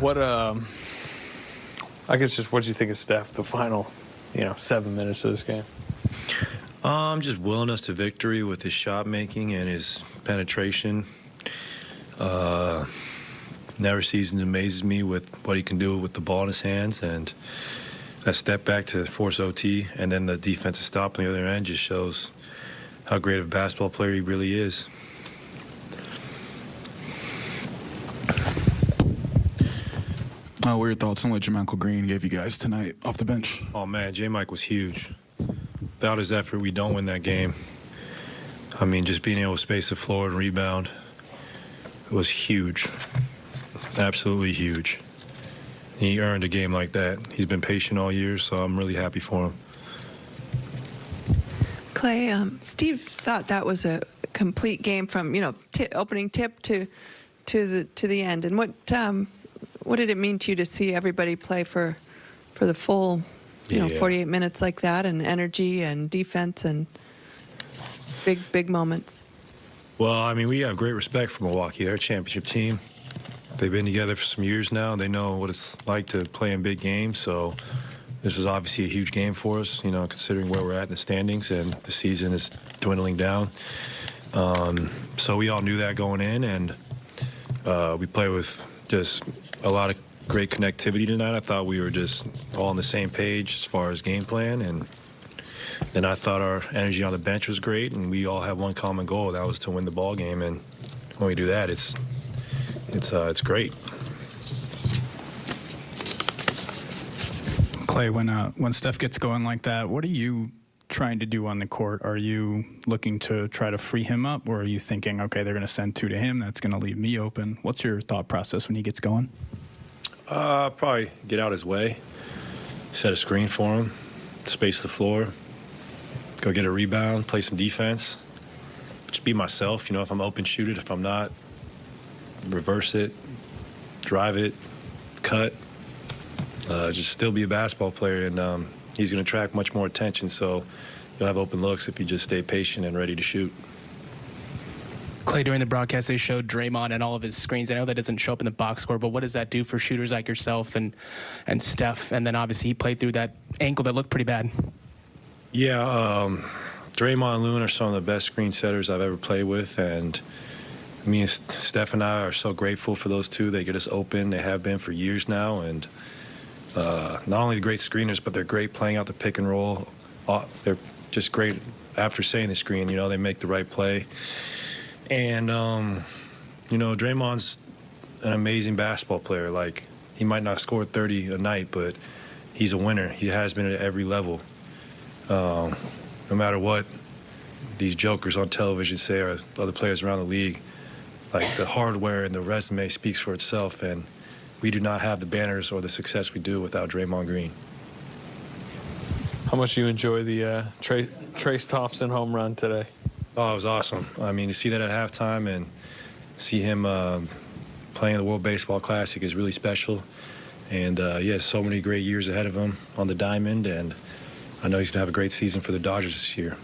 What I guess just what do you think of Steph? The final, 7 minutes of this game. Just willingness to victory with his shot making and his penetration. Never seasons amazes me with what he can do with the ball in his hands, and that step back to force OT and then the defensive stop on the other end just shows how great of a basketball player he really is. What were your thoughts on what JaMychal Green gave you guys tonight off the bench? Oh, man, J-Mike was huge. Without his effort, we don't win that game. I mean, just being able to space the floor and rebound was huge. Absolutely huge. He earned a game like that. He's been patient all year, so I'm really happy for him. Klay, Steve thought that was a complete game from opening tip to the end. And what did it mean to you to see everybody play for the full 48 minutes like that, and energy and defense and big moments? Well, I mean, we have great respect for Milwaukee. They're a championship team. They've been together for some years now. They know what it's like to play in big games. So this was obviously a huge game for us, considering where we're at in the standings and the season is dwindling down. So we all knew that going in, and we played with just a lot of great connectivity tonight. I thought we were just all on the same page as far as game plan, and then I thought our energy on the bench was great, and we all had one common goal, that was to win the ball game. And when we do that, it's great. Klay, when Steph gets going like that, what are you trying to do on the court? Are you looking to try to free him up, or are you thinking, okay, they're going to send two to him, that's going to leave me open? What's your thought process when he gets going? Probably get out his way, set a screen for him, space the floor, go get a rebound, play some defense. Just be myself. If I'm open, shoot it. If I'm not, reverse it, drive it, cut. Just still be a basketball player, and he's going to attract much more attention, so you'll have open looks if you just stay patient and ready to shoot. Klay, during the broadcast, they showed Draymond and all of his screens. I know that doesn't show up in the box score, but what does that do for shooters like yourself and Steph? And then obviously he played through that ankle that looked pretty bad. Yeah, Draymond and Loon are some of the best screen setters I've ever played with, and me and Steph and I are so grateful for those two. They get us open. They have been for years now, and not only great screeners, but they're great playing out the pick and roll. They're just great after setting the screen. They make the right play. And, Draymond's an amazing basketball player. Like, he might not score 30 a night, but he's a winner. He has been at every level. No matter what these jokers on television say or other players around the league, like, the hardware and the resume speaks for itself, and we do not have the banners or the success we do without Draymond Green. How much do you enjoy the Trayce Thompson home run today? Oh, it was awesome. I mean, to see that at halftime and see him playing the World Baseball Classic is really special. And he has so many great years ahead of him on the diamond, and I know he's going to have a great season for the Dodgers this year.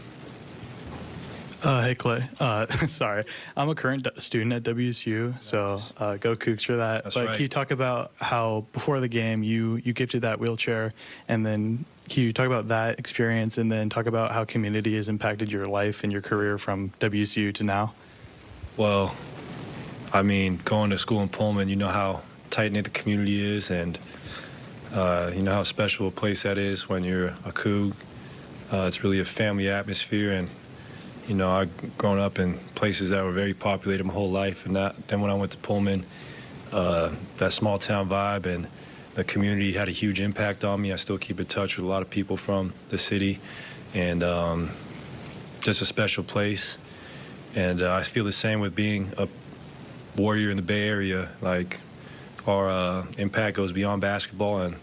Hey, Klay. Sorry. I'm a current student at WSU, so go Cougs for that. That's but right. Can you talk about how, before the game, you gifted that wheelchair, and then can you talk about that experience, and then talk about how community has impacted your life and your career from WSU to now? Well, I mean, going to school in Pullman, you know how tight-knit the community is, and you know how special a place that is when you're a Coug. It's really a family atmosphere, and I've grown up in places that were very populated my whole life, and then when I went to Pullman, that small town vibe and the community had a huge impact on me. I still keep in touch with a lot of people from the city, and just a special place. And I feel the same with being a Warrior in the Bay Area. Like, our impact goes beyond basketball, and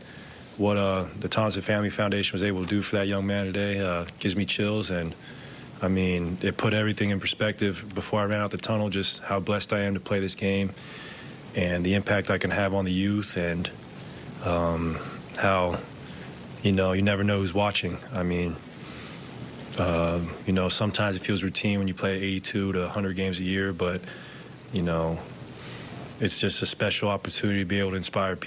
what the Thompson Family Foundation was able to do for that young man today gives me chills. And I mean, it put everything in perspective before I ran out the tunnel, just how blessed I am to play this game and the impact I can have on the youth, and how, you never know who's watching. I mean, sometimes it feels routine when you play 82 to 100 games a year, but, it's just a special opportunity to be able to inspire people.